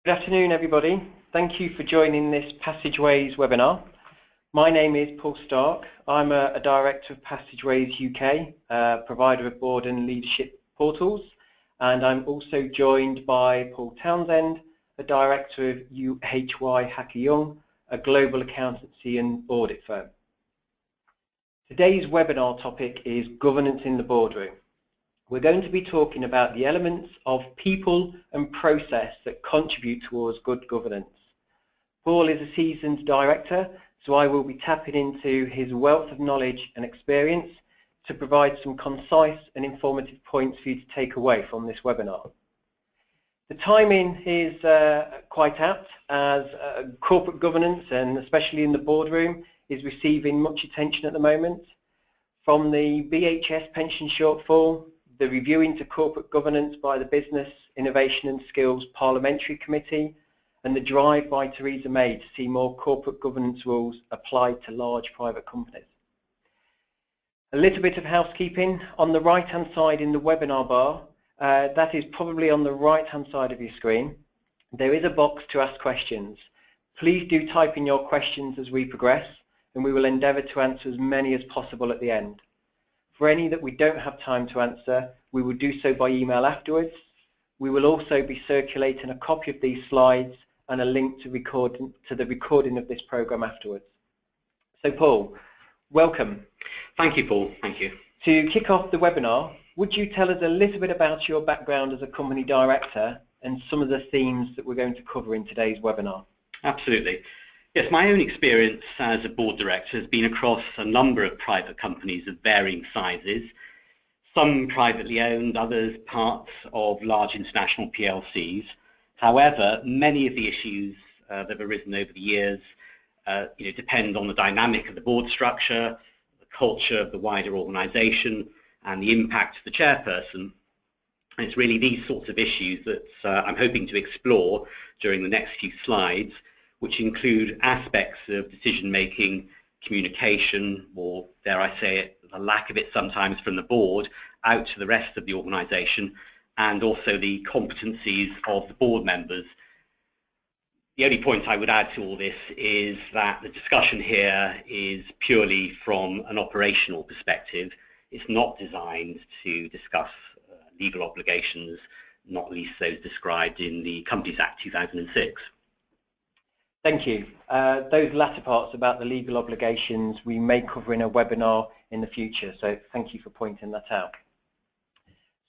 Good afternoon, everybody. Thank you for joining this Passageways webinar. My name is Paul Stark. I'm a Director of Passageways UK, provider of board and leadership portals, and I'm also joined by Paul Townsend, a Director of UHY Hacker Young, a global accountancy and audit firm. Today's webinar topic is governance in the boardroom. We're going to be talking about the elements of people and process that contribute towards good governance. Paul is a seasoned director, so I will be tapping into his wealth of knowledge and experience to provide some concise and informative points for you to take away from this webinar. The timing is quite apt, as corporate governance, and especially in the boardroom, is receiving much attention at the moment. From the BHS pension shortfall, the review into corporate governance by the Business, Innovation and Skills Parliamentary Committee, and the drive by Theresa May to see more corporate governance rules applied to large private companies. A little bit of housekeeping. On the right hand side in the webinar bar, that is probably on the right hand side of your screen, there is a box to ask questions. Please do type in your questions as we progress, and we will endeavour to answer as many as possible at the end. For any that we don't have time to answer, we will do so by email afterwards. We will also be circulating a copy of these slides and a link to the recording of this programme afterwards. So Paul, welcome. Thank you, Paul. Thank you. To kick off the webinar, would you tell us a little bit about your background as a company director and some of the themes that we're going to cover in today's webinar? Absolutely. Yes, my own experience as a board director has been across a number of private companies of varying sizes, some privately owned, others parts of large international PLCs. However, many of the issues that have arisen over the years depend on the dynamic of the board structure, the culture of the wider organisation, and the impact of the chairperson. And it's really these sorts of issues that I'm hoping to explore during the next few slides, which include aspects of decision-making, communication, or dare I say it, the lack of it sometimes from the board out to the rest of the organisation, and also the competencies of the board members. The only point I would add to all this is that the discussion here is purely from an operational perspective. It's not designed to discuss legal obligations, not least those described in the Companies Act 2006. Thank you. Those latter parts about the legal obligations we may cover in a webinar in the future, so thank you for pointing that out.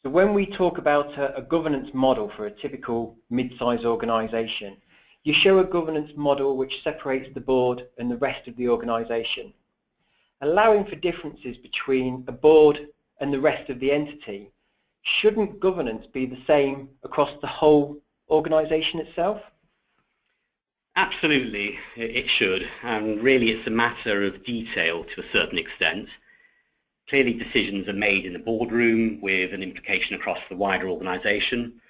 So when we talk about a governance model for a typical mid-sized organisation, you show a governance model which separates the board and the rest of the organisation. Allowing for differences between a board and the rest of the entity, shouldn't governance be the same across the whole organisation itself? Absolutely, it should, and really it's a matter of detail to a certain extent. Clearly decisions are made in the boardroom with an implication across the wider organisation,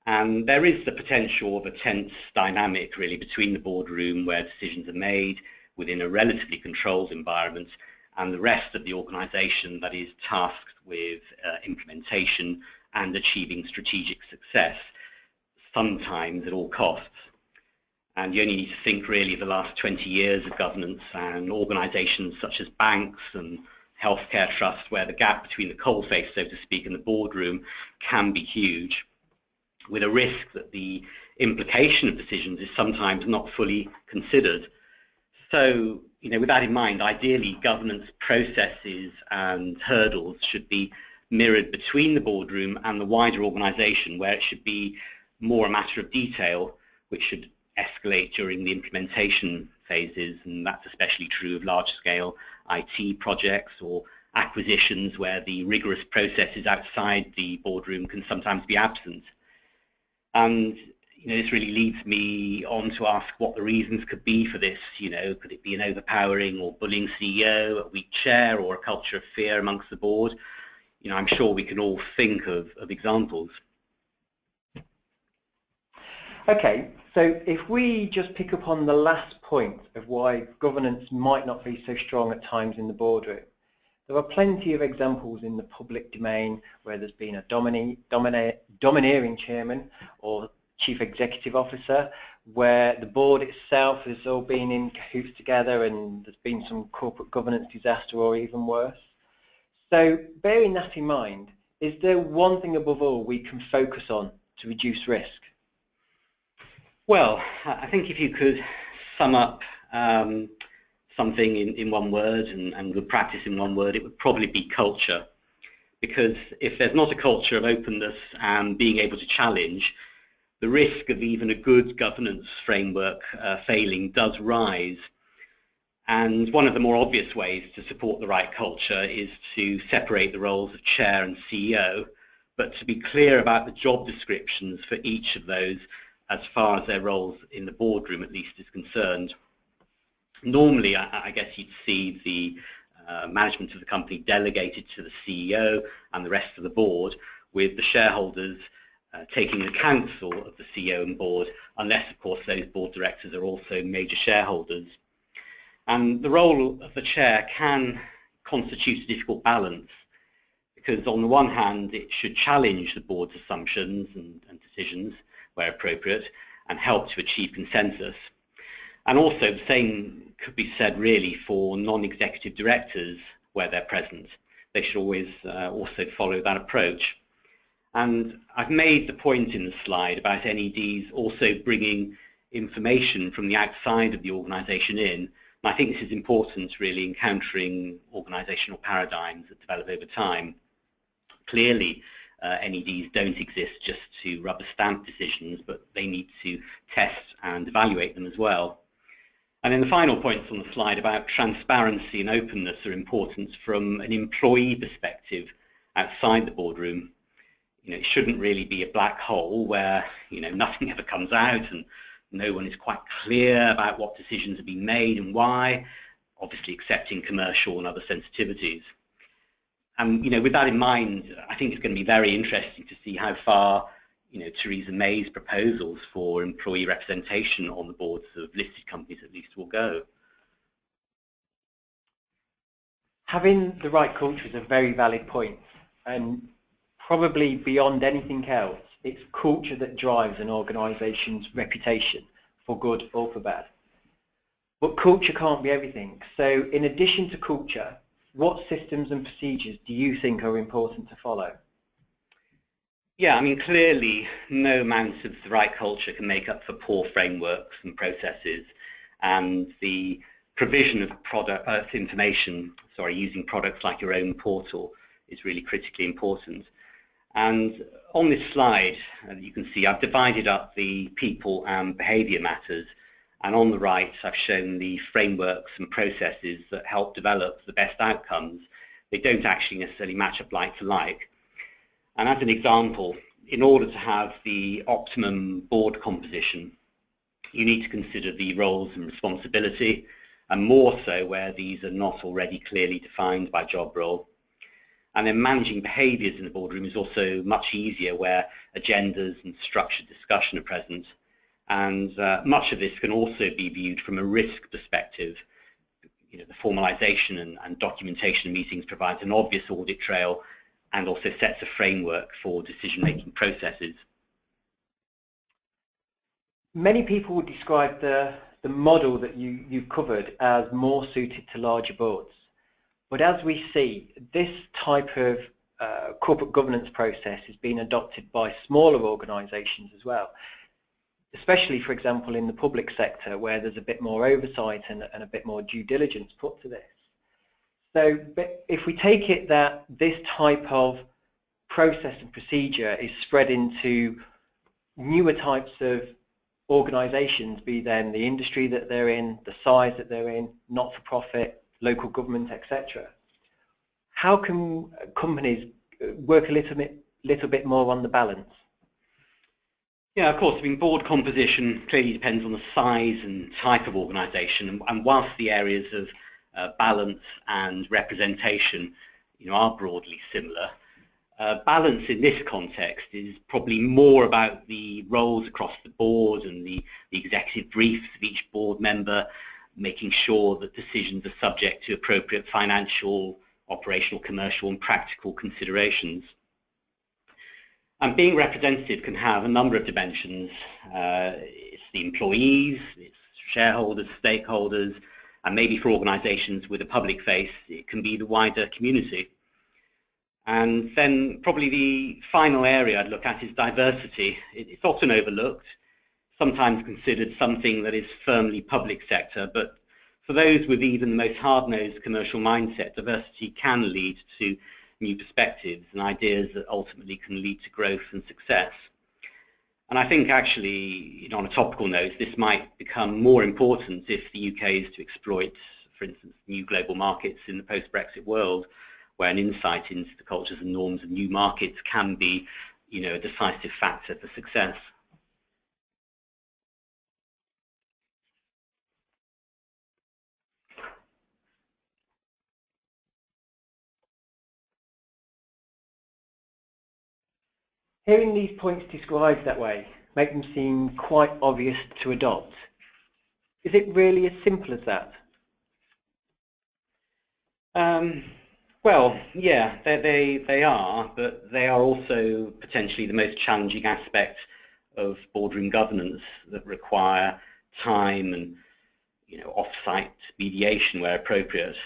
and there is the potential of a tense dynamic really between the boardroom where decisions are made within a relatively controlled environment and the rest of the organisation that is tasked with implementation and achieving strategic success, sometimes at all costs. And you only need to think really of the last 20 years of governance and organisations such as banks and healthcare trusts, where the gap between the coalface, so to speak, and the boardroom can be huge, with a risk that the implication of decisions is sometimes not fully considered. So, with that in mind, ideally governance processes and hurdles should be mirrored between the boardroom and the wider organisation, where it should be more a matter of detail, which should escalate during the implementation phases, and that's especially true of large-scale IT projects or acquisitions where the rigorous processes outside the boardroom can sometimes be absent. And this really leads me on to ask what the reasons could be for this. Could it be an overpowering or bullying CEO, a weak chair, or a culture of fear amongst the board? I'm sure we can all think of examples. Okay, so if we just pick up on the last point of why governance might not be so strong at times in the boardroom, there are plenty of examples in the public domain where there's been a domineering chairman or Chief Executive Officer, where the board itself has all been in cahoots together and there's been some corporate governance disaster or even worse. So bearing that in mind, is there one thing above all we can focus on to reduce risk? Well, I think if you could sum up something in one word and good practice in one word, it would probably be culture. Because if there's not a culture of openness and being able to challenge, the risk of even a good governance framework failing does rise. And one of the more obvious ways to support the right culture is to separate the roles of chair and CEO, but to be clear about the job descriptions for each of those as far as their roles in the boardroom at least is concerned. Normally, I guess you'd see the management of the company delegated to the CEO and the rest of the board, with the shareholders taking the counsel of the CEO and board, unless of course those board directors are also major shareholders. And the role of the chair can constitute a difficult balance, because on the one hand it should challenge the board's assumptions and decisions where appropriate and help to achieve consensus. And also the same could be said really for non-executive directors where they're present. They should always also follow that approach. And I've made the point in the slide about NEDs also bringing information from the outside of the organisation in. And I think this is important really in countering organisational paradigms that develop over time. Clearly, NEDs don't exist just to rubber stamp decisions, but they need to test and evaluate them as well. And then the final points on the slide about transparency and openness are important from an employee perspective outside the boardroom. It shouldn't really be a black hole where nothing ever comes out and no one is quite clear about what decisions are being made and why, obviously accepting commercial and other sensitivities. And with that in mind, I think it's going to be very interesting to see how far Theresa May's proposals for employee representation on the boards of listed companies at least will go. Having the right culture is a very valid point, and probably beyond anything else, it's culture that drives an organisation's reputation, for good or for bad. But culture can't be everything. So in addition to culture, what systems and procedures do you think are important to follow? Yeah, clearly no amount of the right culture can make up for poor frameworks and processes, and the provision of information, using products like your own portal is really critically important. And on this slide, you can see I've divided up the people and behaviour matters, and on the right I've shown the frameworks and processes that help develop the best outcomes. They don't actually necessarily match up like for like. And as an example, in order to have the optimum board composition, you need to consider the roles and responsibility, and more so where these are not already clearly defined by job role. And then managing behaviours in the boardroom is also much easier where agendas and structured discussion are present. And much of this can also be viewed from a risk perspective. The formalisation and documentation of meetings provides an obvious audit trail and also sets a framework for decision-making processes. Many people would describe the model that you've covered as more suited to larger boards. But as we see, this type of corporate governance process is being adopted by smaller organisations as well, especially, for example, in the public sector where there's a bit more oversight and a bit more due diligence put to this. So if we take it that this type of process and procedure is spread into newer types of organisations, be them the industry that they're in, the size that they're in, not-for-profit, local government, etc., how can companies work a little bit more on the balance? Yeah, of course. Board composition clearly depends on the size and type of organisation, and whilst the areas of balance and representation are broadly similar, balance in this context is probably more about the roles across the board and the executive briefs of each board member, making sure that decisions are subject to appropriate financial, operational, commercial and practical considerations. And being representative can have a number of dimensions. It's the employees, it's shareholders, stakeholders, and maybe for organisations with a public face, it can be the wider community. And then probably the final area I'd look at is diversity. It's often overlooked, sometimes considered something that is firmly public sector, but for those with even the most hard-nosed commercial mindset, diversity can lead to new perspectives and ideas that ultimately can lead to growth and success. And I think actually, on a topical note, this might become more important if the UK is to exploit, for instance, new global markets in the post-Brexit world, where an insight into the cultures and norms of new markets can be, a decisive factor for success. Hearing these points described that way make them seem quite obvious to adopt. Is it really as simple as that? Well, yeah, they are, but they are also potentially the most challenging aspect of boardroom governance that require time and, off-site mediation where appropriate.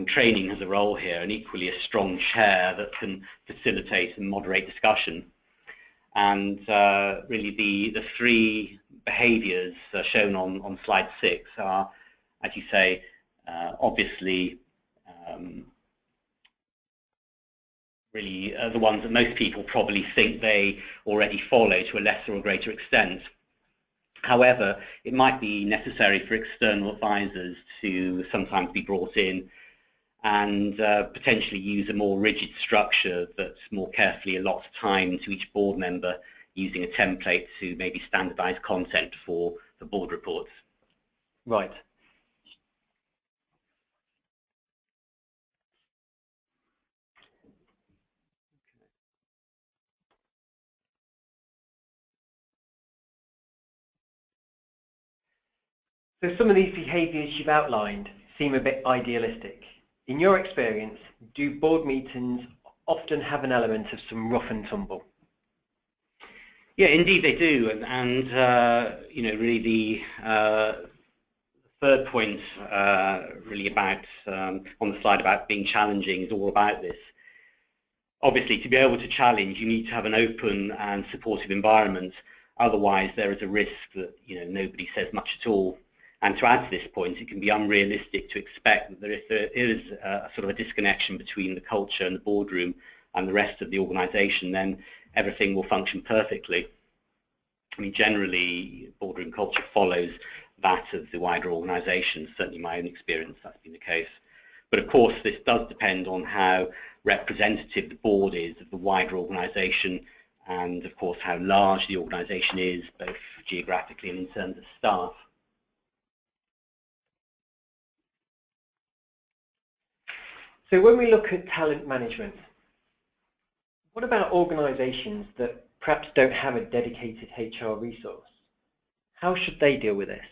Training has a role here, and equally a strong chair that can facilitate and moderate discussion. And really the three behaviours shown on slide 6 are, as you say, obviously really the ones that most people probably think they already follow to a lesser or greater extent. However, it might be necessary for external advisors to sometimes be brought in and potentially use a more rigid structure that more carefully allots time to each board member, using a template to maybe standardise content for the board reports. Right. So some of these behaviours you've outlined seem a bit idealistic. In your experience, do board meetings often have an element of some rough and tumble? Yeah, indeed they do, and really the third point really about on the slide about being challenging is all about this. Obviously, to be able to challenge, you need to have an open and supportive environment. Otherwise, there is a risk that nobody says much at all. And to add to this point, it can be unrealistic to expect that if there is a sort of a disconnection between the culture and the boardroom and the rest of the organisation, then everything will function perfectly. I mean, generally, boardroom culture follows that of the wider organisation. Certainly, in my own experience, that's been the case. But of course, this does depend on how representative the board is of the wider organisation, and of course, how large the organisation is, both geographically and in terms of staff. So when we look at talent management, what about organisations that perhaps don't have a dedicated HR resource? How should they deal with this?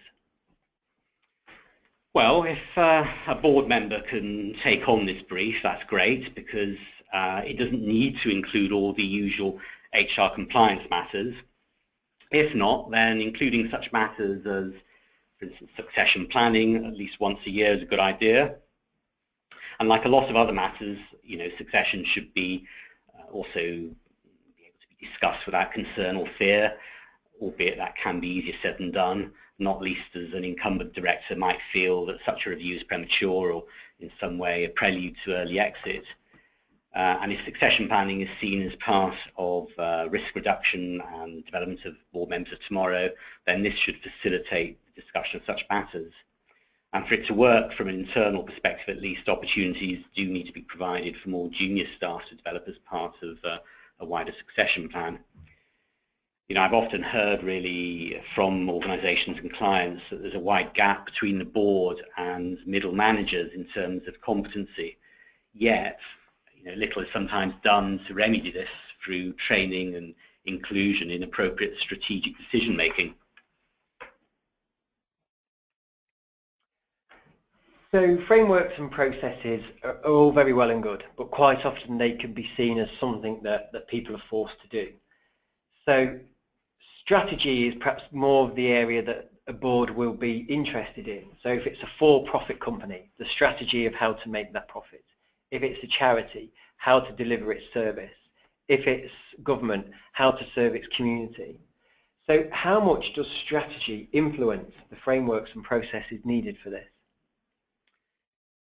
Well, if a board member can take on this brief, that's great, because it doesn't need to include all the usual HR compliance matters. If not, then including such matters as, for instance, succession planning at least once a year is a good idea. And like a lot of other matters, succession should be also be able to be discussed without concern or fear, albeit that can be easier said than done, not least as an incumbent director might feel that such a review is premature or in some way a prelude to early exit. And if succession planning is seen as part of risk reduction and development of board members of tomorrow, then this should facilitate the discussion of such matters. And for it to work from an internal perspective, at least, opportunities do need to be provided for more junior staff to develop as part of a wider succession plan. I've often heard really from organisations and clients that there's a wide gap between the board and middle managers in terms of competency. Yet, little is sometimes done to remedy this through training and inclusion in appropriate strategic decision making. So frameworks and processes are all very well and good, but quite often they can be seen as something that people are forced to do. So strategy is perhaps more of the area that a board will be interested in. So if it's a for-profit company, the strategy of how to make that profit. If it's a charity, how to deliver its service. If it's government, how to serve its community. So how much does strategy influence the frameworks and processes needed for this?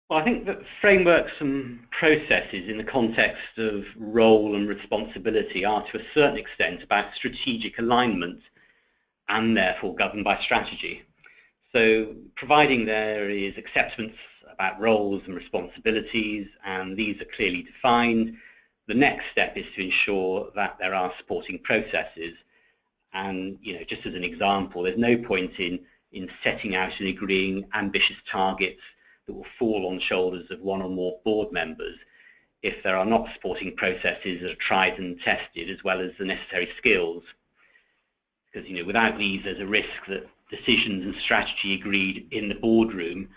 Well, I think that frameworks and processes in the context of role and responsibility are to a certain extent about strategic alignment and therefore governed by strategy. So providing there is acceptance about roles and responsibilities and these are clearly defined, the next step is to ensure that there are supporting processes. And just as an example, there's no point in setting out and agreeing ambitious targets that will fall on the shoulders of one or more board members if there are not supporting processes that are tried and tested as well as the necessary skills. Because without these, there's a risk that decisions and strategy agreed in the boardroom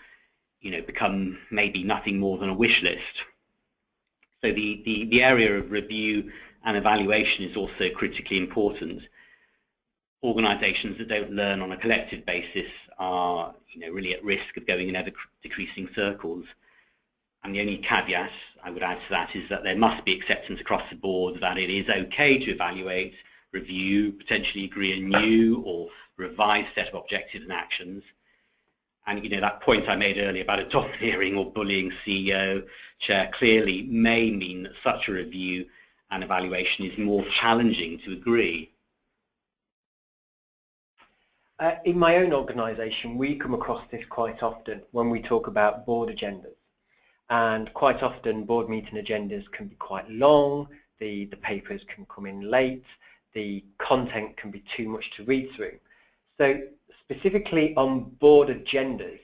become maybe nothing more than a wish list. So the area of review and evaluation is also critically important. Organisations that don't learn on a collective basis are really at risk of going in ever decreasing circles. And the only caveat I would add to that is that there must be acceptance across the board that it is okay to evaluate, review, potentially agree a new or revised set of objectives and actions. And that point I made earlier about a domineering or bullying CEO chair clearly may mean that such a review and evaluation is more challenging to agree. In my own organisation, we come across this quite often when we talk about board agendas. And quite often board meeting agendas can be quite long, the papers can come in late, the content can be too much to read through. So specifically on board agendas,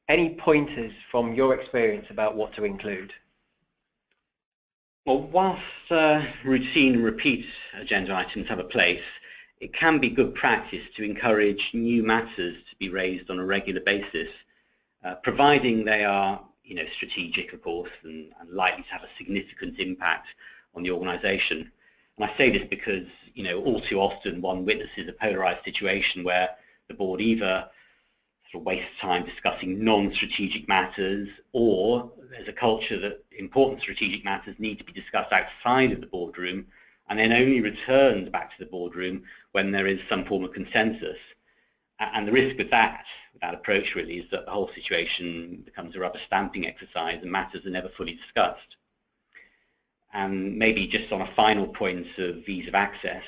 any pointers from your experience about what to include? Well, whilst routine and repeat agenda items have a place, it can be good practice to encourage new matters to be raised on a regular basis, providing they are strategic, of course, and likely to have a significant impact on the organisation. And I say this because all too often one witnesses a polarised situation where the board either sort of wastes time discussing non-strategic matters, or there's a culture that important strategic matters need to be discussed outside of the boardroom and then only returned back to the boardroom when there is some form of consensus. And the risk with that approach really is that the whole situation becomes a rubber stamping exercise and matters are never fully discussed. And maybe just on a final point of ease of access,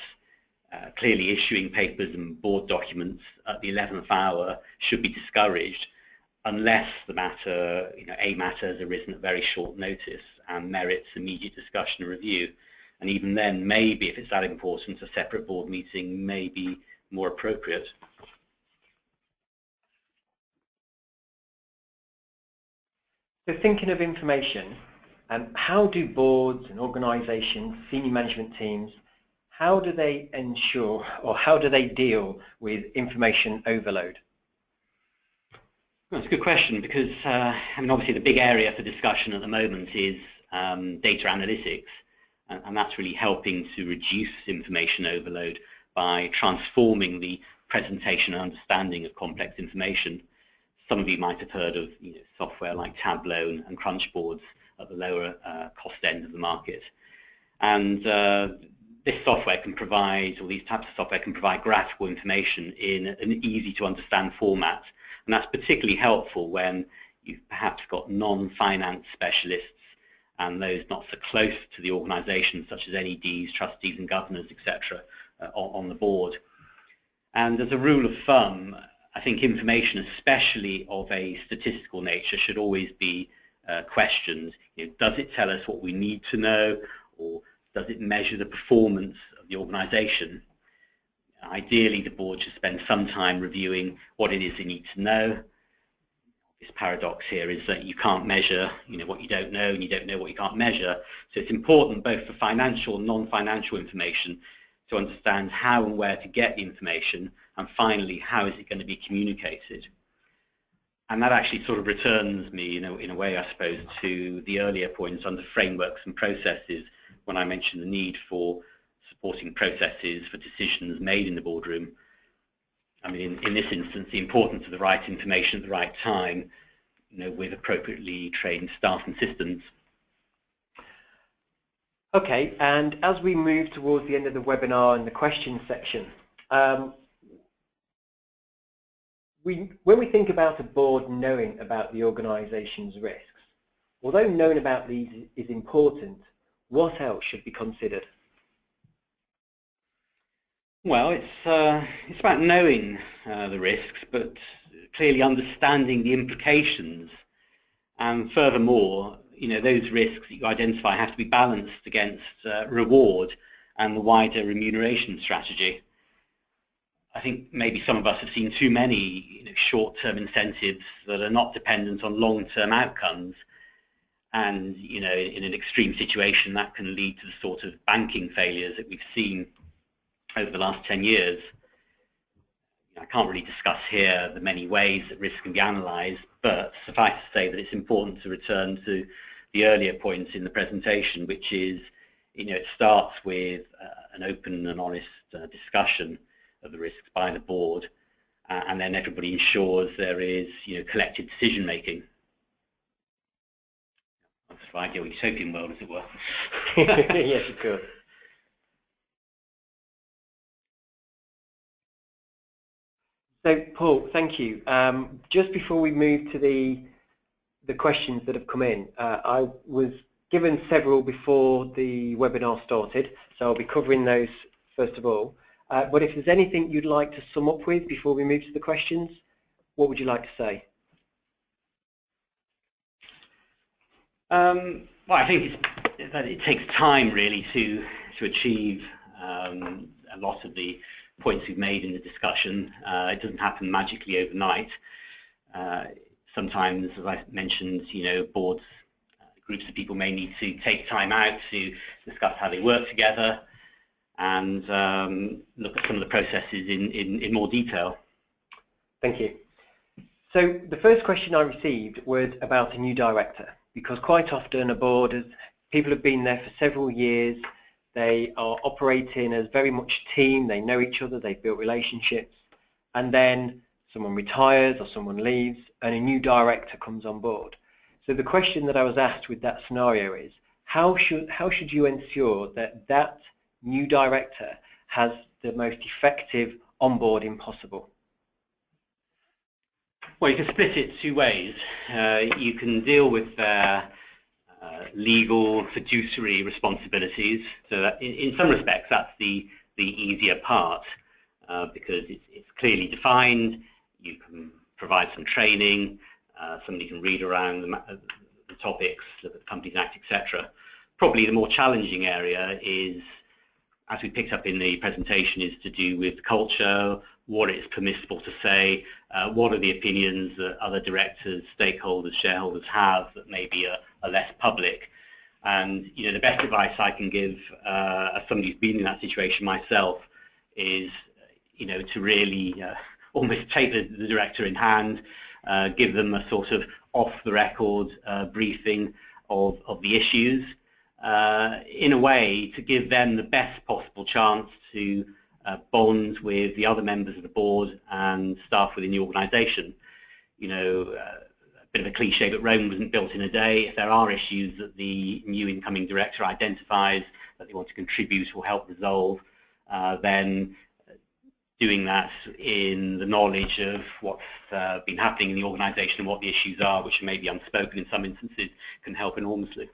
clearly issuing papers and board documents at the 11th hour should be discouraged unless the matter, a matter has arisen at very short notice and merits immediate discussion and review. And even then, maybe if it's that important, a separate board meeting may be more appropriate. So thinking of information, how do boards and organisations, senior management teams, how do they ensure or how do they deal with information overload? That's a good question because obviously the big area for discussion at the moment is data analytics. And that's really helping to reduce information overload by transforming the presentation and understanding of complex information. Some of you might have heard of software like Tableau and Crunch boards at the lower cost end of the market. And this software can provide, or these types of software can provide graphical information in an easy to understand format. And that's particularly helpful when you've perhaps got non-finance specialists and those not so close to the organisation, such as NEDs, trustees and governors, etc., on the board. And as a rule of thumb, I think information, especially of a statistical nature, should always be questioned. Does it tell us what we need to know, or does it measure the performance of the organisation? Ideally, the board should spend some time reviewing what it is they need to know. This paradox here is that you can't measure what you don't know, and you don't know what you can't measure. So it's important both for financial and non-financial information to understand how and where to get the information, and finally, how is it going to be communicated. And that actually sort of returns me, in a way, I suppose, to the earlier points under frameworks and processes when I mentioned the need for supporting processes for decisions made in the boardroom. I mean, in this instance, the importance of the right information at the right time, with appropriately trained staff and systems. Okay, and as we move towards the end of the webinar and the questions section, when we think about a board knowing about the organisation's risks, although knowing about these is important, what else should be considered? Well, it's about knowing the risks, but clearly understanding the implications. And furthermore, those risks that you identify have to be balanced against reward and the wider remuneration strategy. I think maybe some of us have seen too many short-term incentives that are not dependent on long-term outcomes. And in an extreme situation, that can lead to the sort of banking failures that we've seen over the last 10 years. I can't really discuss here the many ways that risk can be analysed, but suffice to say that it's important to return to the earlier points in the presentation, which is, it starts with an open and honest discussion of the risks by the board, and then everybody ensures there is, collective decision making. That's the ideal utopian world, as it were. Yes, of course. So, Paul, thank you. Just before we move to the questions that have come in, I was given several before the webinar started, so I'll be covering those first of all. But if there's anything you'd like to sum up with before we move to the questions, what would you like to say? Well, I think that it takes time really to achieve a lot of the points we've made in the discussion. It doesn't happen magically overnight. Sometimes, as I mentioned, boards, groups of people may need to take time out to discuss how they work together and look at some of the processes in more detail. Thank you. So the first question I received was about a new director, because quite often a board, people have been there for several years, they are operating as very much a team, they know each other, they've built relationships, and then someone retires or someone leaves and a new director comes on board. So the question that I was asked with that scenario is, how should you ensure that that new director has the most effective onboarding possible? Well, you can split it two ways. You can deal with their legal fiduciary responsibilities. So that in some respects, that's the easier part because it's clearly defined. You can provide some training. Somebody can read around the topics, look at the Companies Act, etc. Probably the more challenging area is, as we picked up in the presentation, is to do with culture, what it's permissible to say, what are the opinions that other directors, stakeholders, shareholders have that maybe are less public. And the best advice I can give as somebody who's been in that situation myself is to really almost take the director in hand, give them a sort of off-the-record briefing of the issues, in a way to give them the best possible chance to bond with the other members of the board and staff within the organisation. A bit of a cliche, but Rome wasn't built in a day. If there are issues that the new incoming director identifies that they want to contribute or help resolve, then doing that in the knowledge of what's been happening in the organisation and what the issues are, which are maybe unspoken in some instances, can help enormously.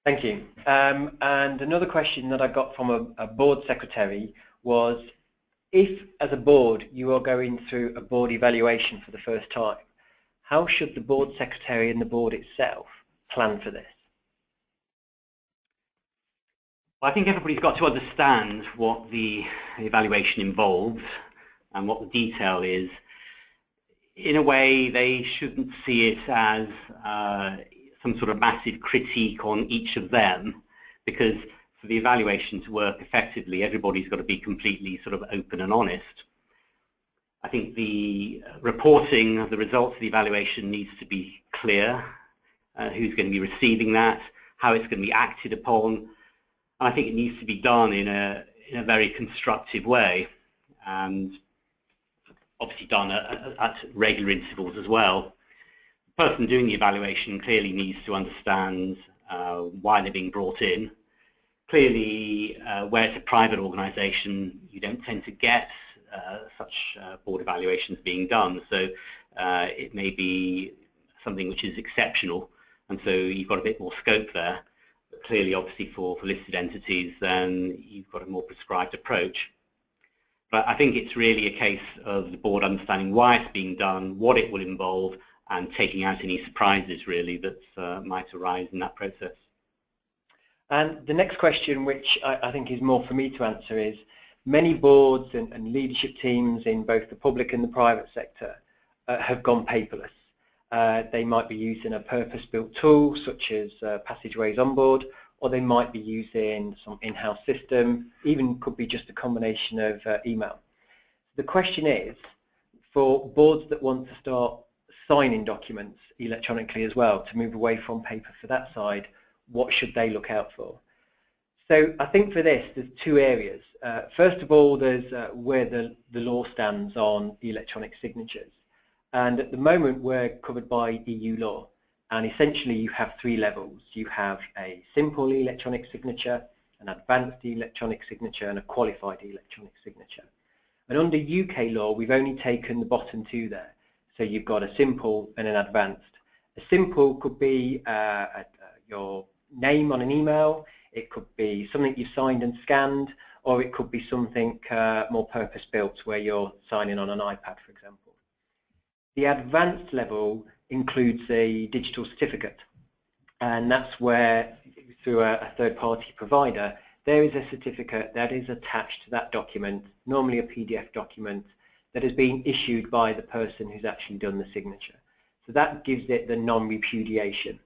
Thank you. And another question that I got from a board secretary was, if as a board you are going through a board evaluation for the first time, how should the board secretary and the board itself plan for this? I think everybody's got to understand what the evaluation involves and what the detail is. In a way, they shouldn't see it as some sort of massive critique on each of them, because for the evaluation to work effectively, everybody's got to be completely sort of open and honest. I think the reporting of the results of the evaluation needs to be clear, who's going to be receiving that, how it's going to be acted upon, and I think it needs to be done in a very constructive way, and obviously done at regular intervals as well. The person doing the evaluation clearly needs to understand why they're being brought in. Clearly, where it's a private organisation, you don't tend to get such board evaluations being done, so it may be something which is exceptional, and so you've got a bit more scope there. But clearly, obviously, for listed entities, then you've got a more prescribed approach. But I think it's really a case of the board understanding why it's being done, what it will involve, and taking out any surprises, really, that might arise in that process. And the next question, which I think is more for me to answer, is many boards and leadership teams in both the public and the private sector have gone paperless. They might be using a purpose-built tool such as Passageways Onboard, or they might be using some in-house system, even could be just a combination of email. The question is, for boards that want to start signing documents electronically as well, to move away from paper for that side, what should they look out for? So I think for this, there's two areas. First of all, there's where the law stands on electronic signatures. And at the moment, we're covered by EU law. And essentially, you have three levels. You have a simple electronic signature, an advanced electronic signature, and a qualified electronic signature. And under UK law, we've only taken the bottom two there. So you've got a simple and an advanced. A simple could be your name on an email. It could be something you've signed and scanned, or it could be something more purpose-built where you're signing on an iPad, for example. The advanced level includes a digital certificate, and that's where, through a third-party provider, there is a certificate that is attached to that document, normally a PDF document, that has been issued by the person who's actually done the signature. So that gives it the non-repudiation.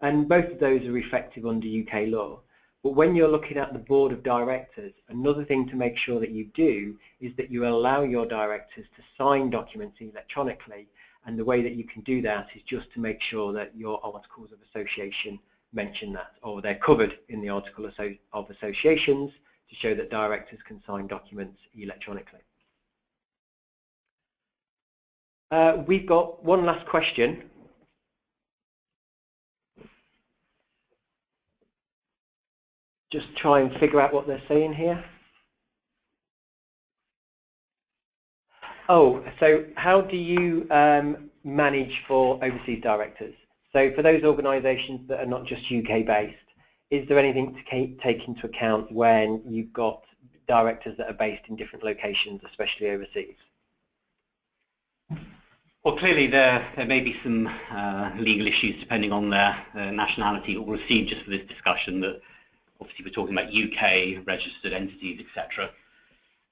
And both of those are effective under UK law. But when you're looking at the board of directors, another thing to make sure that you do is that you allow your directors to sign documents electronically, and the way that you can do that is just to make sure that your articles of association mention that, or they're covered in the article of associations to show that directors can sign documents electronically. We've got one last question. Just try and figure out what they're saying here. Oh, so how do you manage for overseas directors? So for those organisations that are not just UK based, is there anything to take into account when you've got directors that are based in different locations, especially overseas? Well, clearly there may be some legal issues depending on their nationality. We'll see just for this discussion that obviously we're talking about UK registered entities, etc.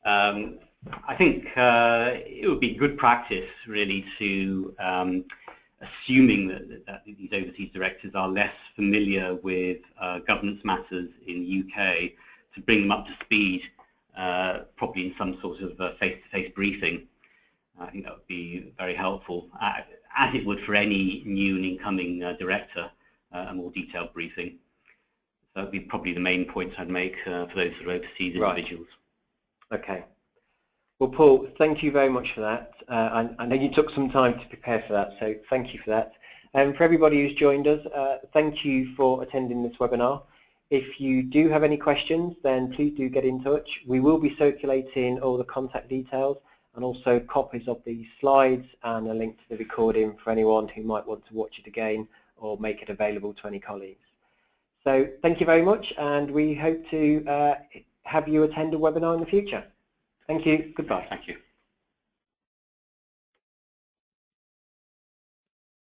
I think it would be good practice really to, assuming that these overseas directors are less familiar with governance matters in the UK, to bring them up to speed, probably in some sort of face-to-face briefing. I think that would be very helpful, as it would for any new and incoming director, a more detailed briefing. So that would be probably the main points I'd make for those sort of overseas individuals. Right. Okay. Well, Paul, thank you very much for that. I know you took some time to prepare for that, so thank you for that. And for everybody who's joined us, thank you for attending this webinar. If you do have any questions, then please do get in touch. We will be circulating all the contact details and also copies of the slides and a link to the recording for anyone who might want to watch it again or make it available to any colleagues. So thank you very much, and we hope to have you attend a webinar in the future. Thank you. Goodbye. Thank you.